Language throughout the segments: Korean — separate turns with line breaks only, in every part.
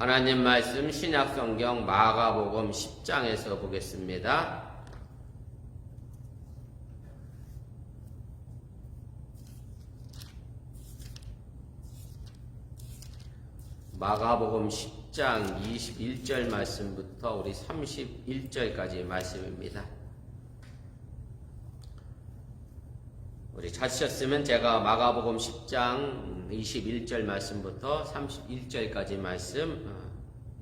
하나님 말씀 신약성경 마가복음 10장에서 보겠습니다. 마가복음 10장 21절 말씀부터 우리 31절까지 말씀입니다. 우리 찾으셨으면 제가 마가복음 10장 21절 말씀부터 31절까지 말씀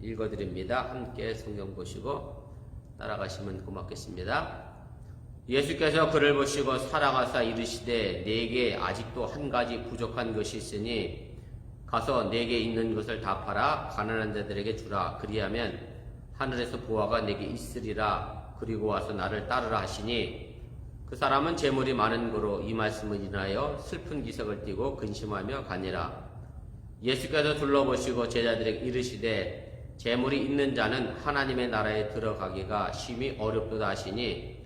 읽어드립니다. 함께 성경 보시고 따라가시면 고맙겠습니다. 예수께서 그를 보시고 살아가사 이르시되 내게 아직도 한 가지 부족한 것이 있으니 가서 내게 있는 것을 다 팔아 가난한 자들에게 주라. 그리하면 하늘에서 보화가 내게 있으리라. 그리고 와서 나를 따르라 하시니 그 사람은 재물이 많은 거로 이 말씀을 인하여 슬픈 기색을 띠고 근심하며 가니라. 예수께서 둘러보시고 제자들에게 이르시되 재물이 있는 자는 하나님의 나라에 들어가기가 심히 어렵도다 하시니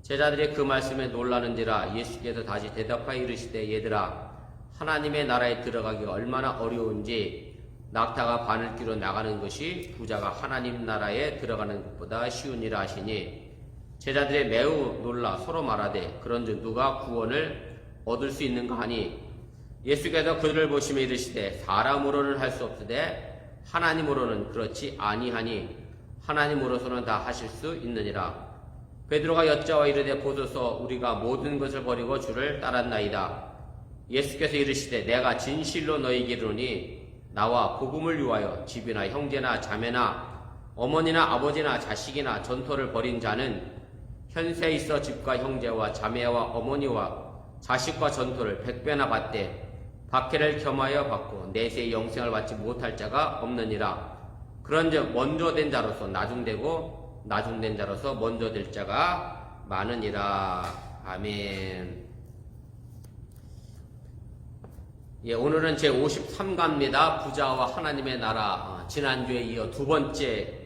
제자들이 그 말씀에 놀라는지라. 예수께서 다시 대답하여 이르시되 얘들아, 하나님의 나라에 들어가기가 얼마나 어려운지 낙타가 바늘귀로 나가는 것이 부자가 하나님 나라에 들어가는 것보다 쉬우니라 하시니 제자들이 매우 놀라 서로 말하되 그런즉 누가 구원을 얻을 수 있는가 하니 예수께서 그들을 보시며 이르시되 사람으로는 할 수 없으되 하나님으로는 그렇지 아니하니 하나님으로서는 다 하실 수 있느니라. 베드로가 여짜와 이르되 보소서 우리가 모든 것을 버리고 주를 따랐나이다. 예수께서 이르시되 내가 진실로 너희에게 이르노니 나와 복음을 위하여 집이나 형제나 자매나 어머니나 아버지나 자식이나 전토를 벌인 자는 현세에 있어 집과 형제와 자매와 어머니와 자식과 전토를 100배나 받되 박해를 겸하여 받고 내세의 영생을 받지 못할 자가 없느니라. 그런즉 먼저 된 자로서 나중되고 나중된 자로서 먼저 될 자가 많으니라. 아멘. 오늘은 제 53가입니다. 부자와 하나님의 나라. 지난주에 이어 두 번째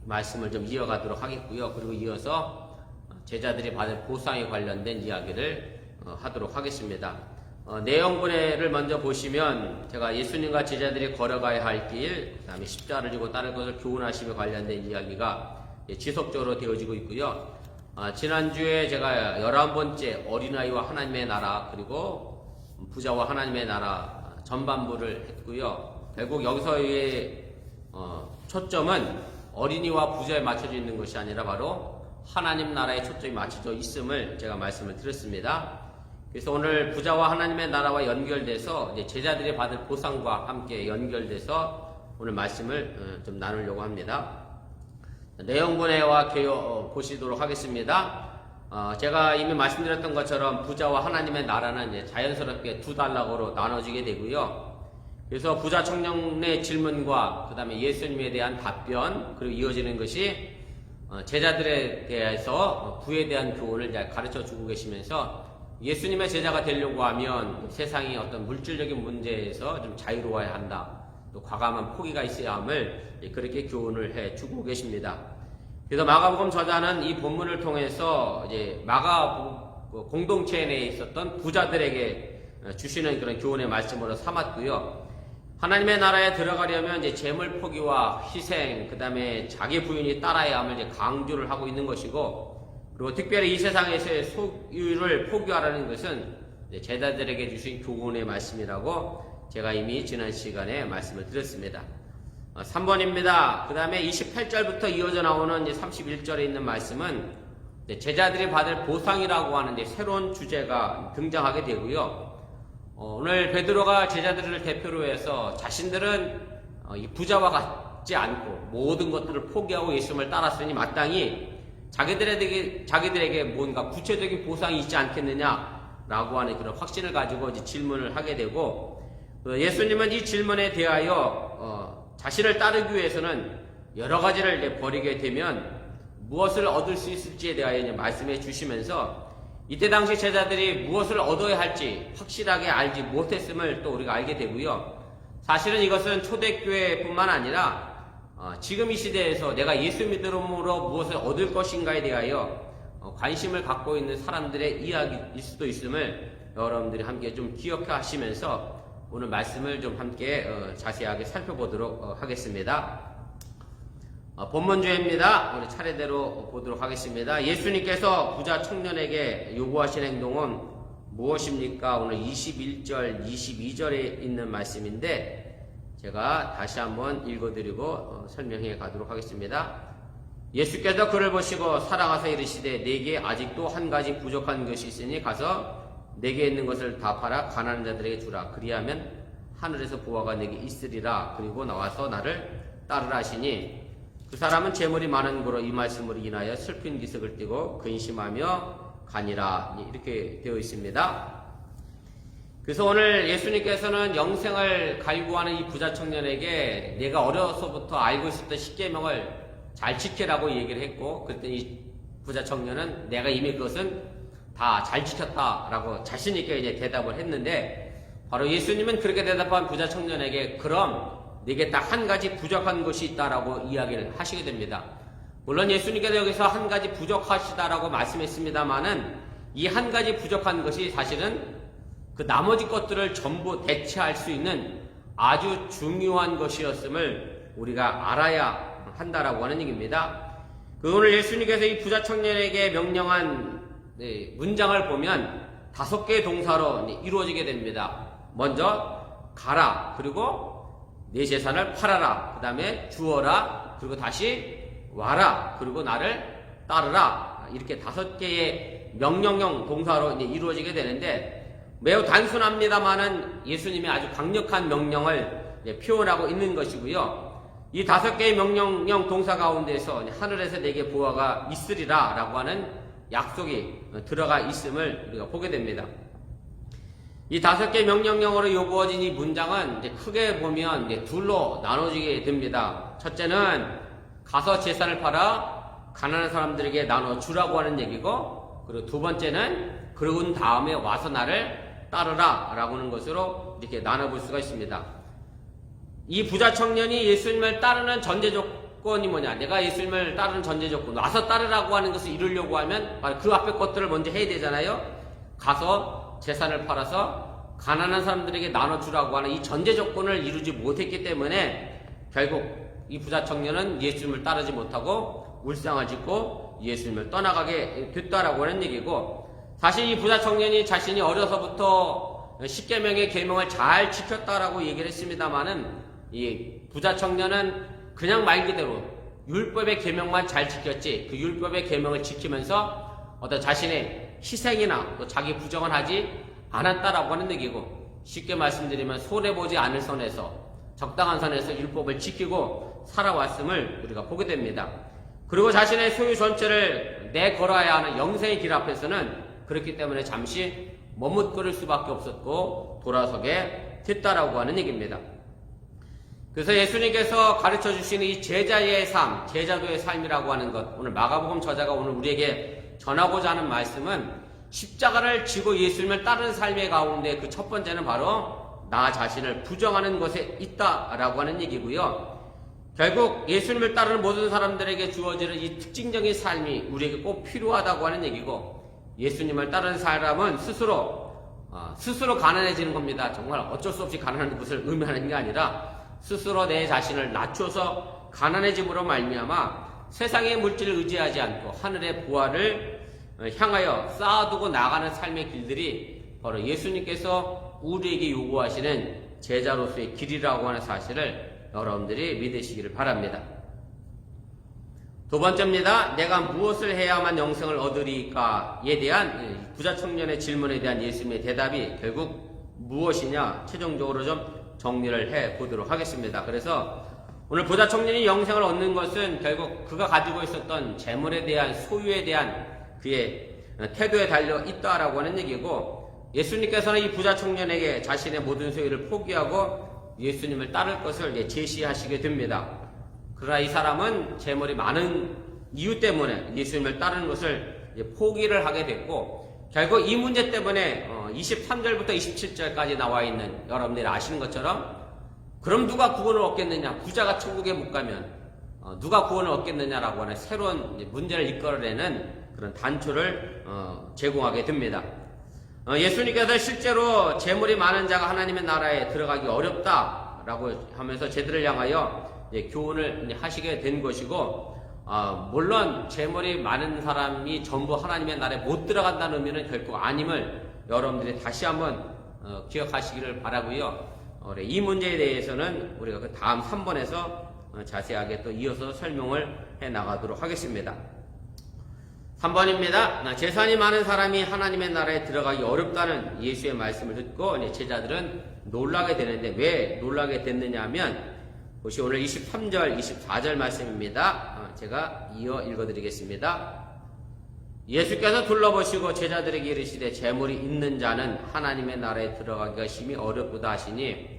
말씀을 좀 이어가도록 하겠고요. 그리고 이어서 제자들이 받을 보상에 관련된 이야기를 하도록 하겠습니다. 내용분해를 먼저 보시면 제가 예수님과 제자들이 걸어가야 할 길, 그 다음에 십자가를 지고 따를 것을 교훈하심에 관련된 이야기가 지속적으로 되어지고 있고요. 지난주에 제가 11번째 어린아이와 하나님의 나라 그리고 부자와 하나님의 나라 전반부를 했고요. 결국 여기서의 초점은 어린이와 부자에 맞춰져 있는 것이 아니라 바로 하나님 나라에 초점이 맞춰져 있음을 제가 말씀을 드렸습니다. 그래서 오늘 부자와 하나님의 나라와 연결돼서 이제 제자들이 받을 보상과 함께 연결돼서 오늘 말씀을 좀 나누려고 합니다. 내용분해와 보시도록 하겠습니다. 제가 이미 말씀드렸던 것처럼 부자와 하나님의 나라는 이제 자연스럽게 두 단락으로 나눠지게 되고요. 그래서 부자 청년의 질문과 그 다음에 예수님에 대한 답변 그리고 이어지는 것이 제자들에 대해서 부에 대한 교훈을 가르쳐 주고 계시면서 예수님의 제자가 되려고 하면 세상의 어떤 물질적인 문제에서 좀 자유로워야 한다. 또 과감한 포기가 있어야 함을 그렇게 교훈을 해 주고 계십니다. 그래서 마가복음 저자는 이 본문을 통해서 이제 마가복음 공동체 내에 있었던 부자들에게 주시는 그런 교훈의 말씀으로 삼았고요. 하나님의 나라에 들어가려면 이제 재물 포기와 희생, 그 다음에 자기 부인이 따라야 함을 이제 강조를 하고 있는 것이고, 그리고 특별히 이 세상에서의 소유를 포기하라는 것은 제자들에게 주신 교훈의 말씀이라고 제가 이미 지난 시간에 말씀을 드렸습니다. 3번입니다. 그 다음에 28절부터 이어져 나오는 이제 31절에 있는 말씀은 제자들이 받을 보상이라고 하는 이제 새로운 주제가 등장하게 되고요. 오늘 베드로가 제자들을 대표로 해서 자신들은 이 부자와 같지 않고 모든 것들을 포기하고 예수님을 따랐으니 마땅히 자기들에게 뭔가 구체적인 보상이 있지 않겠느냐라고 하는 그런 확신을 가지고 이제 질문을 하게 되고, 예수님은 이 질문에 대하여 자신을 따르기 위해서는 여러 가지를 이제 버리게 되면 무엇을 얻을 수 있을지에 대하여 이제 말씀해 주시면서 이때 당시 제자들이 무엇을 얻어야 할지 확실하게 알지 못했음을 또 우리가 알게 되고요. 사실은 이것은 초대교회뿐만 아니라 지금 이 시대에서 내가 예수 믿음으로 무엇을 얻을 것인가에 대하여 관심을 갖고 있는 사람들의 이야기일 수도 있음을 여러분들이 함께 좀 기억하시면서 오늘 말씀을 좀 함께 자세하게 살펴보도록 하겠습니다. 본문주입니다. 우리 차례대로 보도록 하겠습니다. 예수님께서 부자 청년에게 요구하신 행동은 무엇입니까? 오늘 21절, 22절에 있는 말씀인데 제가 다시 한번 읽어드리고 설명해 가도록 하겠습니다. 예수께서 그를 보시고 살아가서 이르시되 내게 아직도 한 가지 부족한 것이 있으니 가서 내게 있는 것을 다 팔아 가난한 자들에게 주라. 그리하면 하늘에서 보화가 내게 있으리라. 그리고 나와서 나를 따르라 하시니 그 사람은 재물이 많은 고로 이 말씀으로 인하여 슬픈 기색을 띠고 근심하며 가니라. 이렇게 되어 있습니다. 그래서 오늘 예수님께서는 영생을 갈구하는 이 부자 청년에게 내가 어려서부터 알고 있었던 십계명을 잘 지키라고 얘기를 했고, 그랬더니 이 부자 청년은 내가 이미 그것은 다 잘 지켰다라고 자신있게 이제 대답을 했는데, 바로 예수님은 그렇게 대답한 부자 청년에게 그럼 내게 딱 한 가지 부족한 것이 있다라고 이야기를 하시게 됩니다. 물론 예수님께서 여기서 한 가지 부족하시다라고 말씀했습니다만은 이 한 가지 부족한 것이 사실은 그 나머지 것들을 전부 대체할 수 있는 아주 중요한 것이었음을 우리가 알아야 한다라고 하는 얘기입니다. 오늘 예수님께서 이 부자 청년에게 명령한 문장을 보면 5개의 동사로 이루어지게 됩니다. 먼저 가라, 그리고 내 재산을 팔아라, 그 다음에 주어라, 그리고 다시 와라, 그리고 나를 따르라. 이렇게 5개의 명령형 동사로 이루어지게 되는데 매우 단순합니다만은 예수님이 아주 강력한 명령을 표현하고 있는 것이고요. 이 5개의 명령형 동사 가운데서 하늘에서 내게 보화가 있으리라 라고 하는 약속이 들어가 있음을 우리가 보게 됩니다. 이 5개의 명령형으로 요구어진 이 문장은 이제 크게 보면 둘로 나눠지게 됩니다. 첫째는 가서 재산을 팔아 가난한 사람들에게 나눠주라고 하는 얘기고, 그리고 두 번째는 그러고 다음에 와서 나를 따르라 라고 하는 것으로 이렇게 나눠볼 수가 있습니다. 이 부자 청년이 예수님을 따르는 전제 조건이 뭐냐? 내가 예수님을 따르는 전제 조건, 와서 따르라고 하는 것을 이루려고 하면 바로 그 앞에 것들을 먼저 해야 되잖아요. 가서 재산을 팔아서 가난한 사람들에게 나눠주라고 하는 이 전제 조건을 이루지 못했기 때문에 결국 이 부자 청년은 예수님을 따르지 못하고 울상을 짓고 예수님을 떠나가게 됐다라고 하는 얘기고, 사실 이 부자 청년이 자신이 어려서부터 십계명의 계명을 잘 지켰다라고 얘기를 했습니다만은 이 부자 청년은 그냥 말 그대로 율법의 계명만 잘 지켰지 그 율법의 계명을 지키면서 어떤 자신의 희생이나 또 자기 부정을 하지 않았다라고 하는 얘기고, 쉽게 말씀드리면 손해보지 않을 선에서 적당한 선에서 율법을 지키고 살아왔음을 우리가 보게 됩니다. 그리고 자신의 소유 전체를 내걸어야 하는 영생의 길 앞에서는 그렇기 때문에 잠시 머뭇거릴 수밖에 없었고 돌아서게 됐다라고 하는 얘기입니다. 그래서 예수님께서 가르쳐 주시는 이 제자의 삶, 제자도의 삶이라고 하는 것, 오늘 마가복음 저자가 오늘 우리에게 전하고자 하는 말씀은 십자가를 지고 예수님을 따르는 삶의 가운데 그 첫 번째는 바로 나 자신을 부정하는 것에 있다라고 하는 얘기고요. 결국 예수님을 따르는 모든 사람들에게 주어지는 이 특징적인 삶이 우리에게 꼭 필요하다고 하는 얘기고, 예수님을 따르는 사람은 스스로 가난해지는 겁니다. 정말 어쩔 수 없이 가난한 것을 의미하는 게 아니라 스스로 내 자신을 낮춰서 가난해짐으로 말미암아 세상의 물질을 의지하지 않고 하늘의 보화를 향하여 쌓아두고 나가는 삶의 길들이 바로 예수님께서 우리에게 요구하시는 제자로서의 길이라고 하는 사실을 여러분들이 믿으시기를 바랍니다. 두 번째입니다. 내가 무엇을 해야만 영생을 얻으리까에 대한 부자 청년의 질문에 대한 예수님의 대답이 결국 무엇이냐 최종적으로 좀 정리를 해 보도록 하겠습니다. 그래서 오늘 부자 청년이 영생을 얻는 것은 결국 그가 가지고 있었던 재물에 대한 소유에 대한 그의 태도에 달려 있다라고 하는 얘기고, 예수님께서는 이 부자 청년에게 자신의 모든 소유를 포기하고 예수님을 따를 것을 제시하시게 됩니다. 그러나 이 사람은 재물이 많은 이유 때문에 예수님을 따르는 것을 포기를 하게 됐고, 결국 이 문제 때문에 23절부터 27절까지 나와 있는 여러분들이 아시는 것처럼 그럼 누가 구원을 얻겠느냐, 부자가 천국에 못 가면 누가 구원을 얻겠느냐라고 하는 새로운 문제를 이끌어내는 그런 단초를 제공하게 됩니다. 예수님께서 실제로 재물이 많은 자가 하나님의 나라에 들어가기 어렵다라고 하면서 제들을 향하여 교훈을 하시게 된 것이고, 물론 재물이 많은 사람이 전부 하나님의 나라에 못 들어간다는 의미는 결코 아님을 여러분들이 다시 한번 기억하시기를 바라고요. 이 문제에 대해서는 우리가 그 다음 3번에서 자세하게 또 이어서 설명을 해 나가도록 하겠습니다. 3번입니다. 재산이 많은 사람이 하나님의 나라에 들어가기 어렵다는 예수의 말씀을 듣고 제자들은 놀라게 되는데, 왜 놀라게 됐느냐 하면 그것이 오늘 23절, 24절 말씀입니다. 제가 이어 읽어드리겠습니다. 예수께서 둘러보시고 제자들에게 이르시되 재물이 있는 자는 하나님의 나라에 들어가기가 심히 어렵도다 하시니,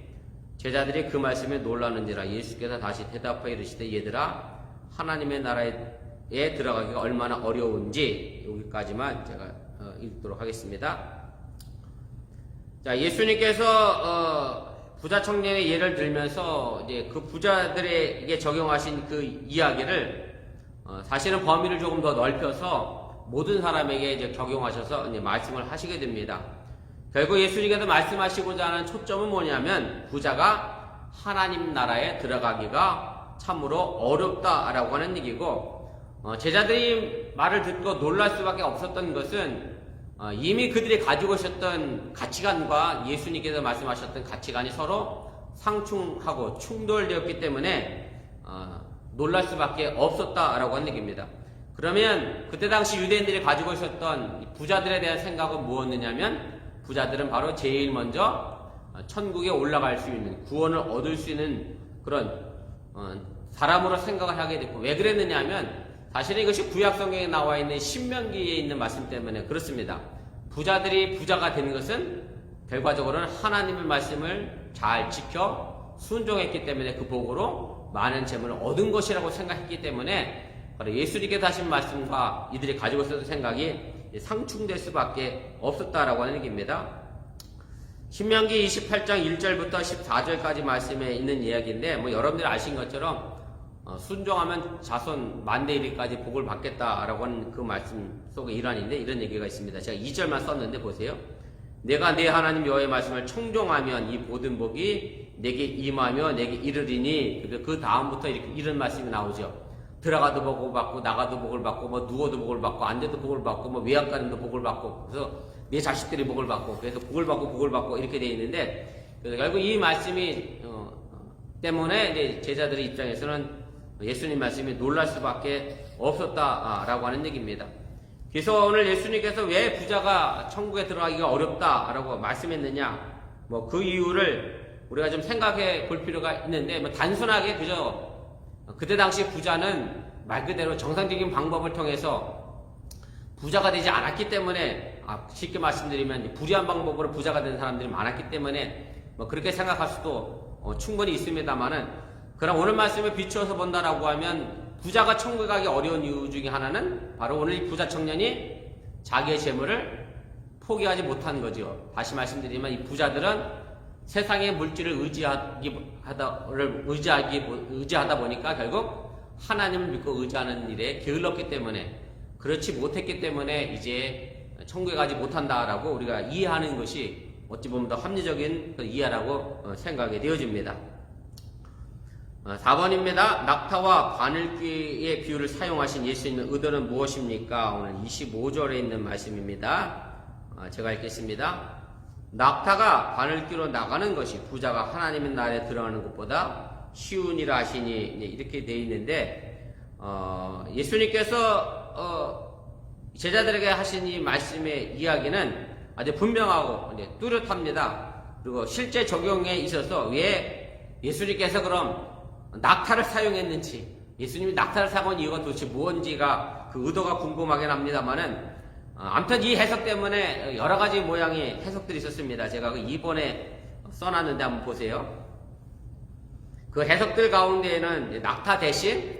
제자들이 그 말씀에 놀라는지라. 예수께서 다시 대답하여 이르시되 얘들아, 하나님의 나라에 들어가기가 얼마나 어려운지, 여기까지만 제가 읽도록 하겠습니다. 자, 예수님께서 부자 청년의 예를 들면서 이제 그 부자들에게 적용하신 그 이야기를 사실은 범위를 조금 더 넓혀서 모든 사람에게 이제 적용하셔서 이제 말씀을 하시게 됩니다. 결국 예수님께서 말씀하시고자 하는 초점은 뭐냐면, 부자가 하나님 나라에 들어가기가 참으로 어렵다라고 하는 얘기고, 제자들이 말을 듣고 놀랄 수밖에 없었던 것은 이미 그들이 가지고 있었던 가치관과 예수님께서 말씀하셨던 가치관이 서로 상충하고 충돌되었기 때문에 놀랄 수밖에 없었다라고 하는 얘기입니다. 그러면 그때 당시 유대인들이 가지고 있었던 부자들에 대한 생각은 무엇이냐면, 부자들은 바로 제일 먼저 천국에 올라갈 수 있는, 구원을 얻을 수 있는 그런 사람으로 생각을 하게 됐고, 왜 그랬느냐 하면 사실은 이것이 구약성경에 나와 있는 신명기에 있는 말씀 때문에 그렇습니다. 부자들이 부자가 되는 것은 결과적으로는 하나님의 말씀을 잘 지켜 순종했기 때문에 그 복으로 많은 재물을 얻은 것이라고 생각했기 때문에 바로 예수님께서 하신 말씀과 이들이 가지고 있었던 생각이 상충될 수밖에 없었다라고 하는 얘기입니다. 신명기 28장 1절부터 14절까지 말씀에 있는 이야기인데, 여러분들이 아신 것처럼 순종하면 자손 만대일까지 복을 받겠다라고 하는 그 말씀 속의 일환인데, 이런 얘기가 있습니다. 제가 2절만 썼는데 보세요. 내가 내 하나님 여호와의 말씀을 청종하면 이 모든 복이 내게 임하며 내게 이르리니, 그 다음부터 이런 말씀이 나오죠. 들어가도 복을 받고 나가도 복을 받고 누워도 복을 받고 앉아도 복을 받고 외양 가는도 복을 받고, 그래서 내 자식들이 복을 받고, 그래서 복을 받고 이렇게 되어 있는데, 그래서 결국 이 말씀이 때문에 이제 제자들의 입장에서는 예수님 말씀이 놀랄 수밖에 없었다라고 하는 얘기입니다. 그래서 오늘 예수님께서 왜 부자가 천국에 들어가기가 어렵다라고 말씀했느냐, 그 이유를 우리가 좀 생각해 볼 필요가 있는데, 단순하게 그저 그때 당시 부자는 말 그대로 정상적인 방법을 통해서 부자가 되지 않았기 때문에, 쉽게 말씀드리면 불의한 방법으로 부자가 된 사람들이 많았기 때문에 그렇게 생각할 수도 충분히 있습니다만은, 그럼 오늘 말씀에 비추어서 본다라고 하면 부자가 천국에 가기 어려운 이유 중에 하나는 바로 오늘 이 부자 청년이 자기의 재물을 포기하지 못한 거죠. 다시 말씀드리면 이 부자들은 세상의 물질을 의지하다 보니까 결국 하나님을 믿고 의지하는 일에 게을렀기 때문에, 그렇지 못했기 때문에 이제 천국에 가지 못한다라고 우리가 이해하는 것이 어찌 보면 더 합리적인 이해라고 생각이 되어집니다. 4번입니다. 낙타와 바늘귀의 비유를 사용하신 예수님의 의도는 무엇입니까? 오늘 25절에 있는 말씀입니다. 제가 읽겠습니다. 낙타가 바늘귀로 나가는 것이 부자가 하나님의 나라에 들어가는 것보다 쉬운 일 하시니, 이렇게 되어 있는데, 예수님께서 제자들에게 하신 이 말씀의 이야기는 아주 분명하고 뚜렷합니다. 그리고 실제 적용에 있어서 왜 예수님께서 그럼 낙타를 사용했는지, 예수님이 낙타를 사용한 이유가 도대체 무엇인지가 그 의도가 궁금하긴 합니다만은, 아무튼 이 해석 때문에 여러 가지 모양의 해석들이 있었습니다. 제가 그 2번에 써놨는데 한번 보세요. 그 해석들 가운데에는 낙타 대신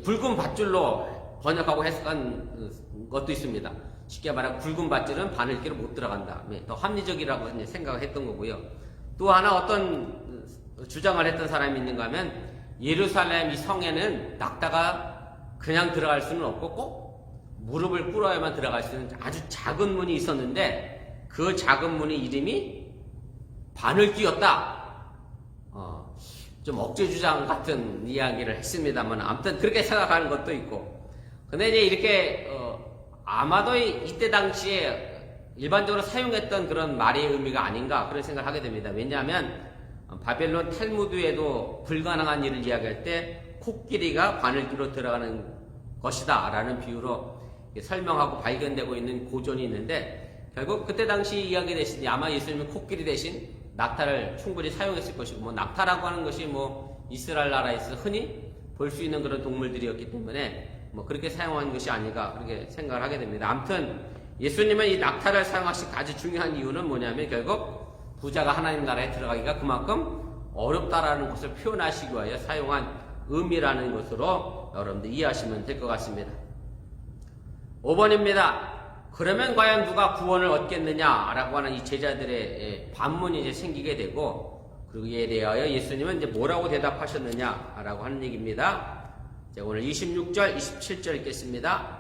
굵은 밧줄로 번역하고 해석한 것도 있습니다. 쉽게 말하면 굵은 밧줄은 바늘귀로 못 들어간다. 더 합리적이라고 생각을 했던 거고요. 또 하나 어떤 주장을 했던 사람이 있는가 하면, 예루살렘 이 성에는 낙타가 그냥 들어갈 수는 없고 꼭 무릎을 꿇어야만 들어갈 수 있는 아주 작은 문이 있었는데, 그 작은 문의 이름이 바늘귀였다. 좀 억제주장 같은 이야기를 했습니다만, 아무튼 그렇게 생각하는 것도 있고. 근데 이제 이렇게, 아마도 이때 당시에 일반적으로 사용했던 그런 말의 의미가 아닌가 그런 생각을 하게 됩니다. 왜냐하면, 바벨론 탈무드에도 불가능한 일을 이야기할 때 코끼리가 바늘귀로 들어가는 것이다 라는 비유로 설명하고 발견되고 있는 고전이 있는데, 결국 그때 당시 이야기 대신 아마 예수님은 코끼리 대신 낙타를 충분히 사용했을 것이고, 낙타라고 하는 것이 이스라엘 나라에서 흔히 볼 수 있는 그런 동물들이었기 때문에 그렇게 사용한 것이 아닌가 그렇게 생각을 하게 됩니다. 아무튼 예수님은 이 낙타를 사용하신 아주 중요한 이유는 뭐냐면, 결국 부자가 하나님 나라에 들어가기가 그만큼 어렵다라는 것을 표현하시기 위하여 사용한 의미라는 것으로 여러분들 이해하시면 될 것 같습니다. 5번입니다. 그러면 과연 누가 구원을 얻겠느냐라고 하는 이 제자들의 반문이 이제 생기게 되고, 그리고 이에 대하여 예수님은 이제 뭐라고 대답하셨느냐라고 하는 얘기입니다. 자, 오늘 26절, 27절 읽겠습니다.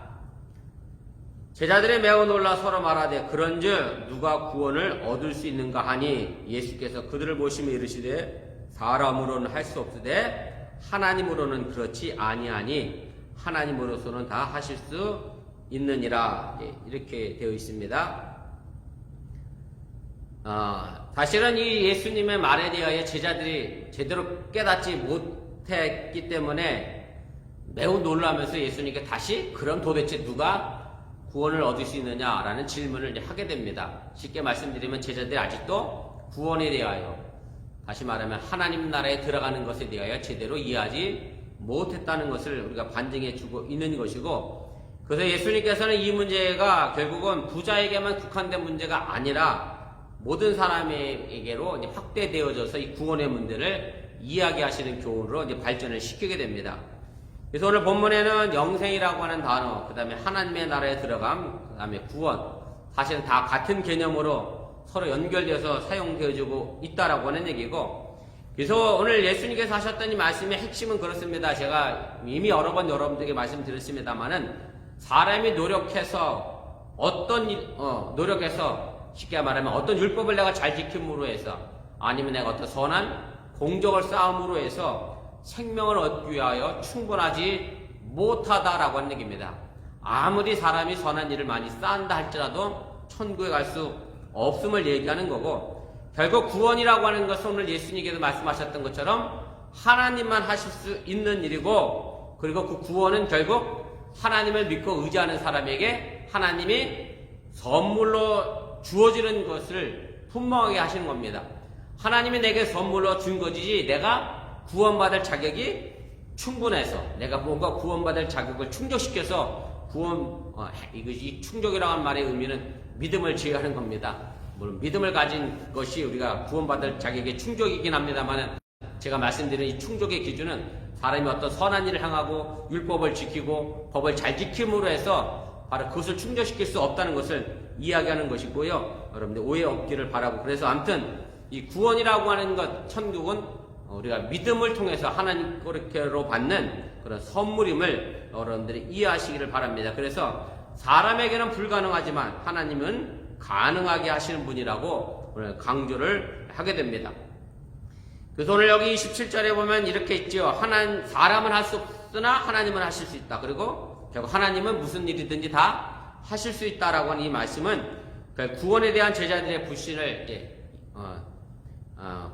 제자들이 매우 놀라 서로 말하되 그런즉 누가 구원을 얻을 수 있는가 하니, 예수께서 그들을 보시며 이르시되 사람으로는 할 수 없으되 하나님으로는 그렇지 아니하니 하나님으로서는 다 하실 수 있느니라. 이렇게 되어 있습니다. 사실은 이 예수님의 말에 대하여 제자들이 제대로 깨닫지 못했기 때문에 매우 놀라면서 예수님께 다시 그럼 도대체 누가 구원을 얻을 수 있느냐라는 질문을 이제 하게 됩니다. 쉽게 말씀드리면 제자들이 아직도 구원에 대하여, 다시 말하면 하나님 나라에 들어가는 것에 대하여 제대로 이해하지 못했다는 것을 우리가 반증해 주고 있는 것이고, 그래서 예수님께서는 이 문제가 결국은 부자에게만 국한된 문제가 아니라 모든 사람에게로 이제 확대되어져서 이 구원의 문제를 이야기하시는 교훈으로 이제 발전을 시키게 됩니다. 그래서 오늘 본문에는 영생이라고 하는 단어, 그 다음에 하나님의 나라에 들어감, 그 다음에 구원, 사실은 다 같은 개념으로 서로 연결되어서 사용되어지고 있다라고 하는 얘기고, 그래서 오늘 예수님께서 하셨던 이 말씀의 핵심은 그렇습니다. 제가 이미 여러 번 여러분들에게 말씀드렸습니다만은, 사람이 노력해서 노력해서 쉽게 말하면 어떤 율법을 내가 잘 지킴으로 해서, 아니면 내가 어떤 선한 공적을 쌓음으로 해서 생명을 얻기 위하여 충분하지 못하다라고 하는 얘기입니다. 아무리 사람이 선한 일을 많이 쌓는다 할지라도 천국에 갈 수 없음을 얘기하는 거고, 결국 구원이라고 하는 것은 오늘 예수님께서 말씀하셨던 것처럼 하나님만 하실 수 있는 일이고, 그리고 그 구원은 결국 하나님을 믿고 의지하는 사람에게 하나님이 선물로 주어지는 것을 분명하게 하시는 겁니다. 하나님이 내게 선물로 준 것이지 내가 구원받을 자격이 충분해서, 내가 뭔가 구원받을 자격을 충족시켜서 이것이 충족이라고 하는 말의 의미는 믿음을 제외하는 겁니다. 물론 믿음을 가진 것이 우리가 구원받을 자격의 충족이긴 합니다만, 제가 말씀드린 이 충족의 기준은 사람이 어떤 선한 일을 향하고 율법을 지키고 법을 잘 지킴으로 해서 바로 그것을 충족시킬 수 없다는 것을 이야기하는 것이고요. 여러분들 오해 없기를 바라고, 그래서 아무튼 이 구원이라고 하는 것, 천국은 우리가 믿음을 통해서 하나님께로 받는 그런 선물임을 여러분들이 이해하시기를 바랍니다. 그래서 사람에게는 불가능하지만 하나님은 가능하게 하시는 분이라고 오늘 강조를 하게 됩니다. 그래서 오늘 여기 27절에 보면 이렇게 있죠. 사람은 할 수 없으나 하나님은 하실 수 있다. 그리고 결국 하나님은 무슨 일이든지 다 하실 수 있다라고 하는 이 말씀은 구원에 대한 제자들의 불신을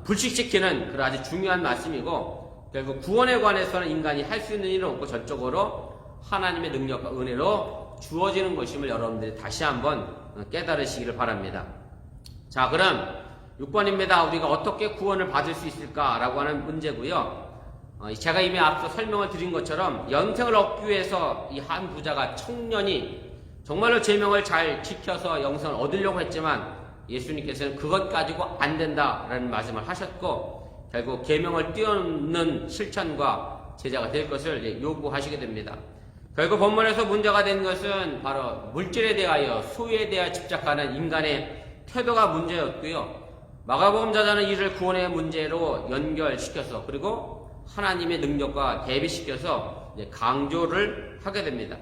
불식시키는 그런 아주 중요한 말씀이고, 결국 구원에 관해서는 인간이 할 수 있는 일은 없고 전적으로 하나님의 능력과 은혜로 주어지는 것임을 여러분들이 다시 한번 깨달으시기를 바랍니다. 자, 그럼 6번입니다. 우리가 어떻게 구원을 받을 수 있을까라고 하는 문제고요. 제가 이미 앞서 설명을 드린 것처럼 영생을 얻기 위해서 이 한 부자가 청년이 정말로 제명을 잘 지켜서 영생을 얻으려고 했지만 예수님께서는 그것 가지고 안 된다라는 말씀을 하셨고, 결국 계명을 뛰어넘는 실천과 제자가 될 것을 요구하시게 됩니다. 결국 본문에서 문제가 된 것은 바로 물질에 대하여, 소유에 대하여 집착하는 인간의 태도가 문제였고요. 마가복음 저자는 이를 구원의 문제로 연결시켜서, 그리고 하나님의 능력과 대비시켜서 강조를 하게 됩니다.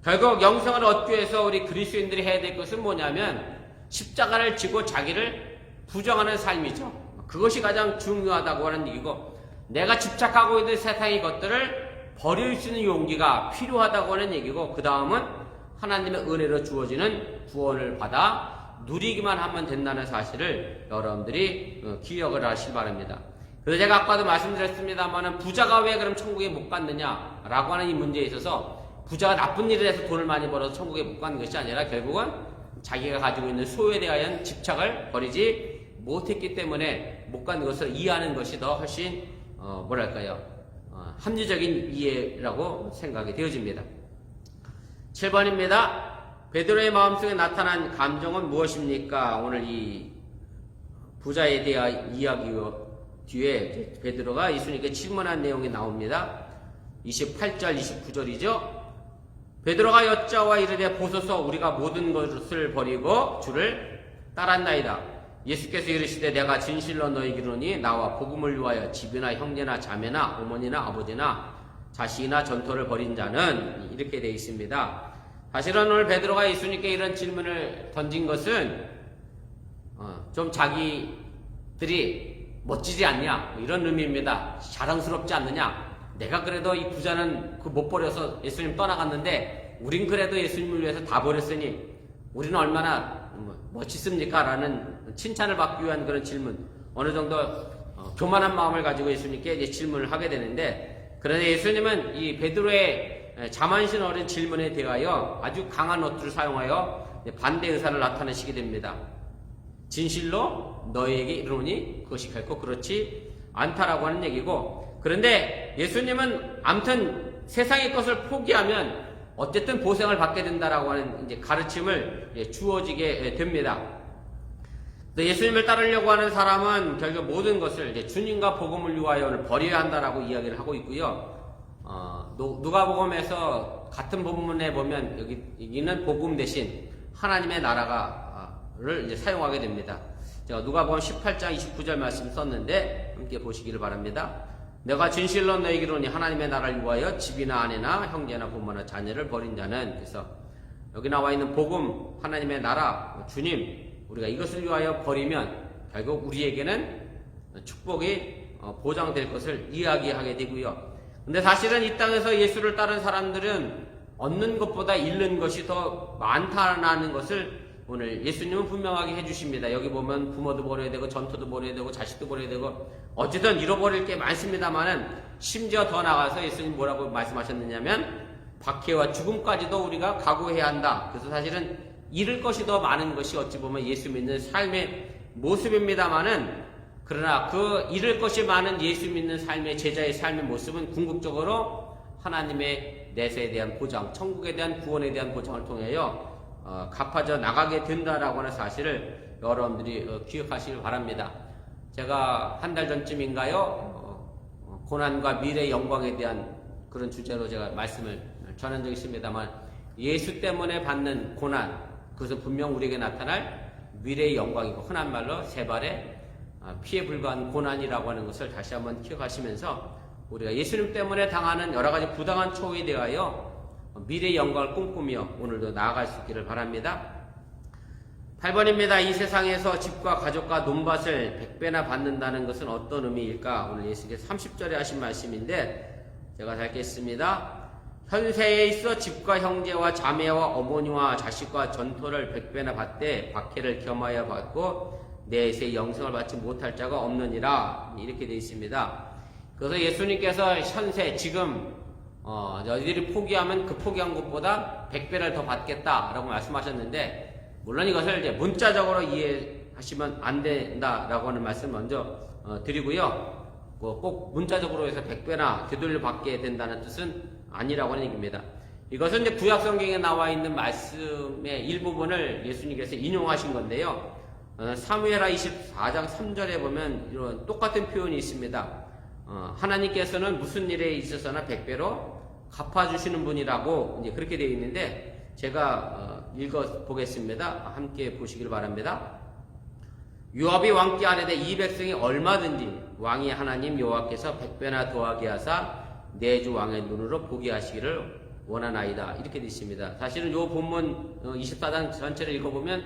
결국 영생을 얻기 위해서 우리 그리스도인들이 해야 될 것은 뭐냐면, 십자가를 지고 자기를 부정하는 삶이죠. 그것이 가장 중요하다고 하는 얘기고, 내가 집착하고 있는 세상의 것들을 버릴 수 있는 용기가 필요하다고 하는 얘기고, 그 다음은 하나님의 은혜로 주어지는 구원을 받아 누리기만 하면 된다는 사실을 여러분들이 기억을 하시기 바랍니다. 그래서 제가 아까도 말씀드렸습니다만, 부자가 왜 그럼 천국에 못 갔느냐라고 하는 이 문제에 있어서, 부자가 나쁜 일을 해서 돈을 많이 벌어서 천국에 못 가는 것이 아니라 결국은 자기가 가지고 있는 소유에 대한 집착을 버리지 못했기 때문에 못 가는 것을 이해하는 것이 더 훨씬 합리적인 이해라고 생각이 되어집니다. 7번입니다. 베드로의 마음속에 나타난 감정은 무엇입니까? 오늘 이 부자에 대한 이야기 뒤에 베드로가 예수님께 질문한 내용이 나옵니다. 28절, 29절이죠. 베드로가 여짜와 이르되 보소서, 우리가 모든 것을 버리고 주를 따랐나이다. 예수께서 이르시되 내가 진실로 너희에게 이르노니 나와 복음을 위하여 집이나 형제나 자매나 어머니나 아버지나 자식이나 전토를 벌인 자는, 이렇게 되어 있습니다. 사실은 오늘 베드로가 예수님께 이런 질문을 던진 것은 좀 자기들이 멋지지 않냐, 이런 의미입니다. 자랑스럽지 않느냐. 내가 그래도 이 부자는 그 못 버려서 예수님 떠나갔는데 우린 그래도 예수님을 위해서 다 버렸으니 우리는 얼마나 멋있습니까? 라는 칭찬을 받기 위한 그런 질문, 어느 정도 교만한 마음을 가지고 예수님께 이제 질문을 하게 되는데, 그런데 예수님은 이 베드로의 자만심 어린 질문에 대하여 아주 강한 어투를 사용하여 반대 의사를 나타내시게 됩니다. 진실로 너희에게 이르노니 그것이 결코 그렇지 않다라고 하는 얘기고, 그런데 예수님은 아무튼 세상의 것을 포기하면 어쨌든 보상을 받게 된다라고 하는 이제 가르침을 주어지게 됩니다. 예수님을 따르려고 하는 사람은 결국 모든 것을 이제 주님과 복음을 위하여 버려야 한다라고 이야기를 하고 있고요. 누가복음에서 같은 본문에 보면 여기는 복음 대신 하나님의 나라가를 이제 사용하게 됩니다. 제가 누가복음 18장 29절 말씀 썼는데 함께 보시기를 바랍니다. 내가 진실로 너희에게 이르노니 하나님의 나라를 위하여 집이나 아내나 형제나 부모나 자녀를 버린 자는, 그래서 여기 나와 있는 복음, 하나님의 나라, 주님, 우리가 이것을 위하여 버리면 결국 우리에게는 축복이 보장될 것을 이야기하게 되고요. 근데 사실은 이 땅에서 예수를 따른 사람들은 얻는 것보다 잃는 것이 더 많다는 것을 오늘 예수님은 분명하게 해주십니다. 여기 보면 부모도 버려야 되고 전토도 버려야 되고 자식도 버려야 되고 어쨌든 잃어버릴 게 많습니다만은, 심지어 더 나가서 예수님 뭐라고 말씀하셨느냐면 박해와 죽음까지도 우리가 각오해야 한다. 그래서 사실은 잃을 것이 더 많은 것이 어찌 보면 예수 믿는 삶의 모습입니다만은, 그러나 그 잃을 것이 많은 예수 믿는 삶의 제자의 삶의 모습은 궁극적으로 하나님의 내세에 대한 보장, 천국에 대한 구원에 대한 보장을 통하여 갚아져 나가게 된다라고 하는 사실을 여러분들이 기억하시길 바랍니다. 제가 한 달 전쯤인가요, 고난과 미래의 영광에 대한 그런 주제로 제가 말씀을 전한 적이 있습니다만, 예수 때문에 받는 고난, 그것은 분명 우리에게 나타날 미래의 영광이고, 흔한 말로 세 발의 피에 불과한 고난이라고 하는 것을 다시 한번 기억하시면서, 우리가 예수님 때문에 당하는 여러 가지 부당한 처우에 대하여 미래의 영광을 꿈꾸며 오늘도 나아갈 수 있기를 바랍니다. 8번입니다. 이 세상에서 집과 가족과 논밭을 100배나 받는다는 것은 어떤 의미일까? 오늘 예수님께서 30절에 하신 말씀인데 제가 읽겠습니다. 현세에 있어 집과 형제와 자매와 어머니와 자식과 전토를 100배나 받되 박해를 겸하여 받고 내세 영생을 받지 못할 자가 없느니라, 이렇게 되어 있습니다. 그래서 예수님께서 현세, 지금 너희들이 포기하면 그 포기한 것보다 100배를 더 받겠다라고 말씀하셨는데, 물론 이것을 이제 문자적으로 이해하시면 안 된다라고 하는 말씀 먼저 드리고요. 꼭 문자적으로 해서 100배나 되돌려 받게 된다는 뜻은 아니라고 하는 얘기입니다. 이것은 이제 구약 성경에 나와 있는 말씀의 일부분을 예수님께서 인용하신 건데요. 사무엘하 24장 3절에 보면 이런 똑같은 표현이 있습니다. 하나님께서는 무슨 일에 있어서나 100배로 갚아주시는 분이라고 이제 그렇게 되어 있는데, 제가 읽어 보겠습니다. 함께 보시길 바랍니다. 요압이 왕께 아뢰되 이 백성이 얼마든지 왕이 하나님 여호와께서 100배나 더하게 하사 내 주 왕의 눈으로 보게 하시기를 원하나이다, 이렇게 되어 있습니다. 사실은 요 본문 24장 전체를 읽어보면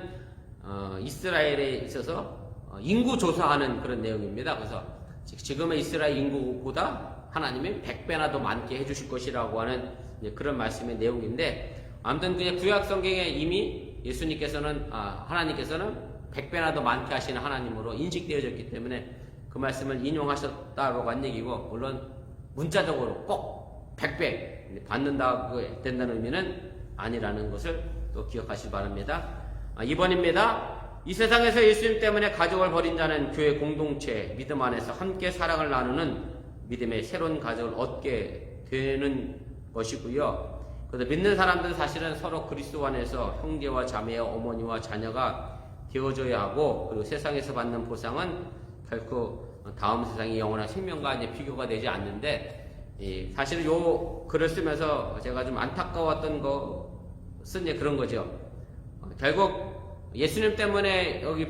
이스라엘에 있어서 인구 조사하는 그런 내용입니다. 그래서 지금의 이스라엘 인구보다 하나님이 100배나 더 많게 해주실 것이라고 하는 그런 말씀의 내용인데, 아무튼 그냥 구약 성경에 이미 예수님께서는 하나님께서는 100배나 더 많게 하시는 하나님으로 인식되어졌기 때문에 그 말씀을 인용하셨다고 한 얘기고, 물론 문자적으로 꼭 100배 받는다고 된다는 의미는 아니라는 것을 또 기억하시기 바랍니다. 2번입니다. 이 세상에서 예수님 때문에 가족을 버린 자는 교회 공동체, 믿음 안에서 함께 사랑을 나누는 믿음의 새로운 가족을 얻게 되는 것이고요. 그래서 믿는 사람들은 사실은 서로 그리스도 안에서 형제와 자매와 어머니와 자녀가 되어줘야 하고, 그리고 세상에서 받는 보상은 결코 다음 세상의 영원한 생명과 이제 비교가 되지 않는데, 사실 요 글을 쓰면서 제가 좀 안타까웠던 것은 이제 그런 거죠. 결국 예수님 때문에 여기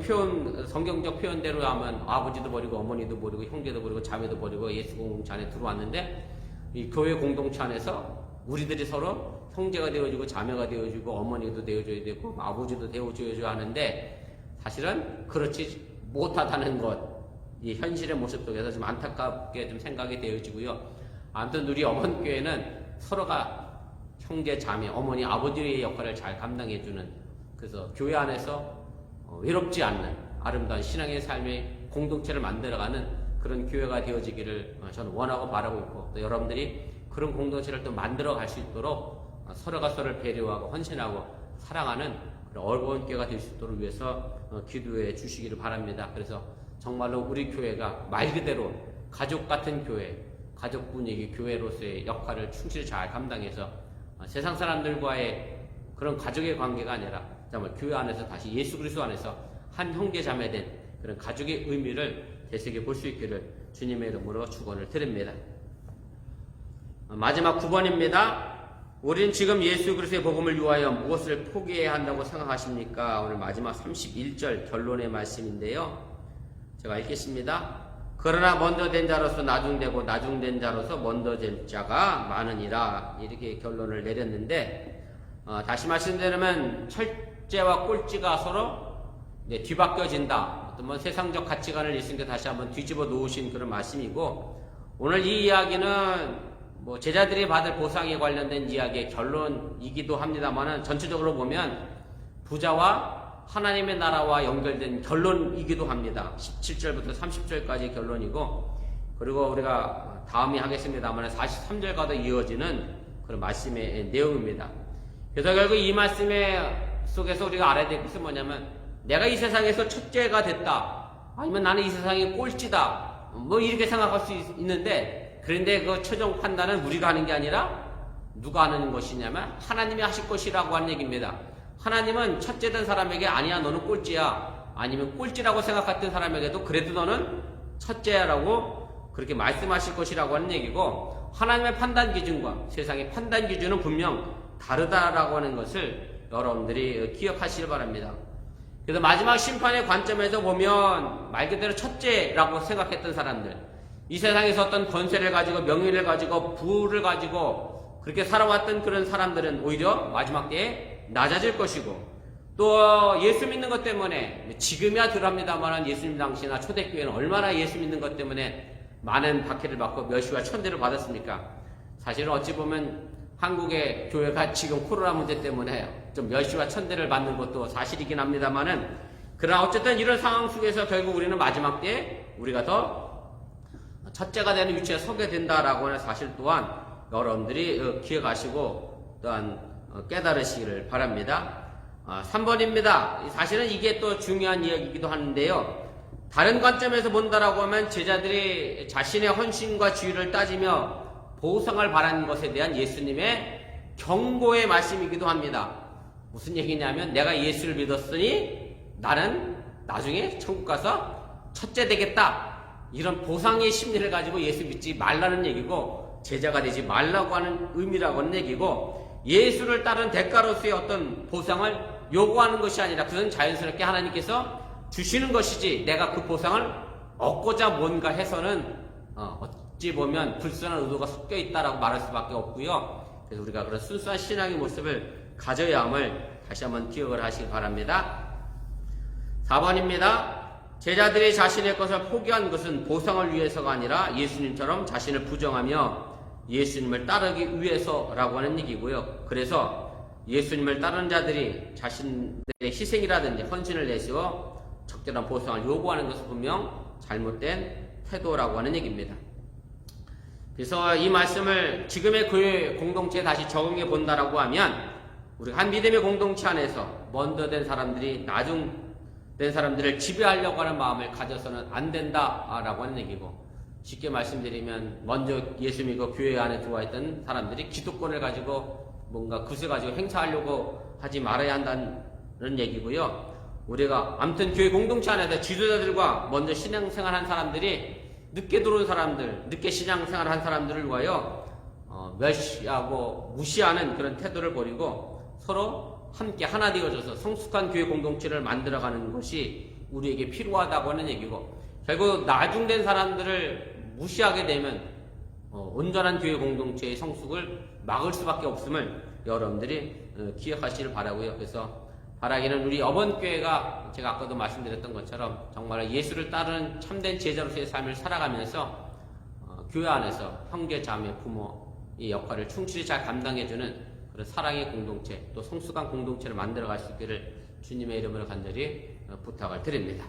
성경적 표현대로 하면 아버지도 버리고 어머니도 버리고 형제도 버리고 자매도 버리고 예수 공동체 안에 들어왔는데, 이 교회 공동체 안에서 우리들이 서로 형제가 되어주고 자매가 되어주고 어머니도 되어줘야 되고 아버지도 되어줘야 하는데, 사실은 그렇지 못하다는 것, 이 현실의 모습 속에서 좀 안타깝게 좀 생각이 되어지고요. 아무튼 우리 어머니교회는 서로가 형제, 자매, 어머니, 아버지의 역할을 잘 감당해주는, 그래서 교회 안에서 외롭지 않는 아름다운 신앙의 삶의 공동체를 만들어가는 그런 교회가 되어지기를 저는 원하고 바라고 있고, 또 여러분들이 그런 공동체를 또 만들어 갈 수 있도록 서로가 서로를 배려하고 헌신하고 사랑하는 그런 어려운 교회가 될 수 있도록 위해서 기도해 주시기를 바랍니다. 그래서 정말로 우리 교회가 말 그대로 가족 같은 교회, 가족 분위기 교회로서의 역할을 충실히 잘 감당해서 세상 사람들과의 그런 가족의 관계가 아니라 정말 교회 안에서 다시 예수 그리스도 안에서 한 형제 자매 된 그런 가족의 의미를 되새겨 볼 수 있기를 주님의 이름으로 축원을 드립니다. 마지막 9번입니다. 우리는 지금 예수 그리스도의 복음을 위하여 무엇을 포기해야 한다고 생각하십니까? 오늘 마지막 31절 결론의 말씀인데요. 제가 읽겠습니다. 그러나 먼저 된 자로서 나중되고 나중된 자로서 먼저 된 자가 많으니라, 이렇게 결론을 내렸는데, 다시 말씀드리면 철제와 꼴찌가 서로 뒤바뀌어진다. 어떤 세상적 가치관을 예수님께 다시 한번 뒤집어 놓으신 그런 말씀이고, 오늘 이 이야기는 제자들이 받을 보상에 관련된 이야기의 결론이기도 합니다만은, 전체적으로 보면 부자와 하나님의 나라와 연결된 결론이기도 합니다. 17절부터 30절까지 결론이고, 그리고 우리가 다음에 하겠습니다만 43절과도 이어지는 그런 말씀의 내용입니다. 그래서 결국 이 말씀의 속에서 우리가 알아야 될 것은 뭐냐면, 내가 이 세상에서 첫째가 됐다, 아니면 나는 이 세상의 꼴찌다, 이렇게 생각할 수 있는데, 그런데 그 최종 판단은 우리가 하는 게 아니라 누가 하는 것이냐면 하나님이 하실 것이라고 하는 얘기입니다. 하나님은 첫째 된 사람에게 아니야 너는 꼴찌야, 아니면 꼴찌라고 생각했던 사람에게도 그래도 너는 첫째야라고 그렇게 말씀하실 것이라고 하는 얘기고, 하나님의 판단 기준과 세상의 판단 기준은 분명 다르다라고 하는 것을 여러분들이 기억하시길 바랍니다. 그래서 마지막 심판의 관점에서 보면 말 그대로 첫째라고 생각했던 사람들, 이 세상에서 어떤 권세를 가지고 명예를 가지고 부를 가지고 그렇게 살아왔던 그런 사람들은 오히려 마지막 때에 낮아질 것이고, 또 예수 믿는 것 때문에 지금이야 덜합니다만 예수님 당시나 초대교회는 얼마나 예수 믿는 것 때문에 많은 박해를 받고 멸시와 천대를 받았습니까? 사실은 어찌 보면 한국의 교회가 지금 코로나 문제 때문에 좀 멸시와 천대를 받는 것도 사실이긴 합니다만은, 그러나 어쨌든 이런 상황 속에서 결국 우리는 마지막 때에 우리가 더 첫째가 되는 위치에 서게 된다라고 하는 사실 또한 여러분들이 기억하시고 또한 깨달으시기를 바랍니다. 3번입니다. 사실은 이게 또 중요한 이야기이기도 하는데요. 다른 관점에서 본다라고 하면 제자들이 자신의 헌신과 지위를 따지며 보상을 바라는 것에 대한 예수님의 경고의 말씀이기도 합니다. 무슨 얘기냐면, 내가 예수를 믿었으니 나는 나중에 천국 가서 첫째 되겠다, 이런 보상의 심리를 가지고 예수 믿지 말라는 얘기고, 제자가 되지 말라고 하는 의미라고 하는 얘기고, 예수를 따른 대가로서의 어떤 보상을 요구하는 것이 아니라 그것은 자연스럽게 하나님께서 주시는 것이지, 내가 그 보상을 얻고자 뭔가 해서는 어찌 보면 불순한 의도가 섞여 있다라고 말할 수밖에 없고요. 그래서 우리가 그런 순수한 신앙의 모습을 가져야 함을 다시 한번 기억을 하시기 바랍니다. 4번입니다. 제자들이 자신의 것을 포기한 것은 보상을 위해서가 아니라 예수님처럼 자신을 부정하며 예수님을 따르기 위해서라고 하는 얘기고요. 그래서 예수님을 따르는 자들이 자신들의 희생이라든지 헌신을 내세워 적절한 보상을 요구하는 것은 분명 잘못된 태도라고 하는 얘기입니다. 그래서 이 말씀을 지금의 교회 공동체에 다시 적용해 본다라고 하면 우리 한 믿음의 공동체 안에서 먼저 된 사람들이 나중 된 사람들을 지배하려고 하는 마음을 가져서는 안 된다라고 하는 얘기고, 쉽게 말씀드리면 먼저 예수 믿고 교회 안에 들어와 있던 사람들이 기득권을 가지고 뭔가 그것을 가지고 행사하려고 하지 말아야 한다는 얘기고요. 우리가 아무튼 교회 공동체 안에서 지도자들과 먼저 신앙생활한 사람들이 늦게 들어온 사람들, 늦게 신앙생활한 사람들을 위하여 멸시하고 무시하는 그런 태도를 버리고 서로 함께 하나 되어져서 성숙한 교회 공동체를 만들어가는 것이 우리에게 필요하다고 하는 얘기고, 결국 나중된 사람들을 무시하게 되면 온전한 교회 공동체의 성숙을 막을 수밖에 없음을 여러분들이 기억하시길 바라고요. 그래서 바라기는 우리 어번교회가 제가 아까도 말씀드렸던 것처럼 정말 예수를 따르는 참된 제자로서의 삶을 살아가면서 교회 안에서 형제, 자매, 부모의 역할을 충실히 잘 감당해주는 그런 사랑의 공동체, 또 성숙한 공동체를 만들어갈 수 있기를 주님의 이름으로 간절히 부탁을 드립니다.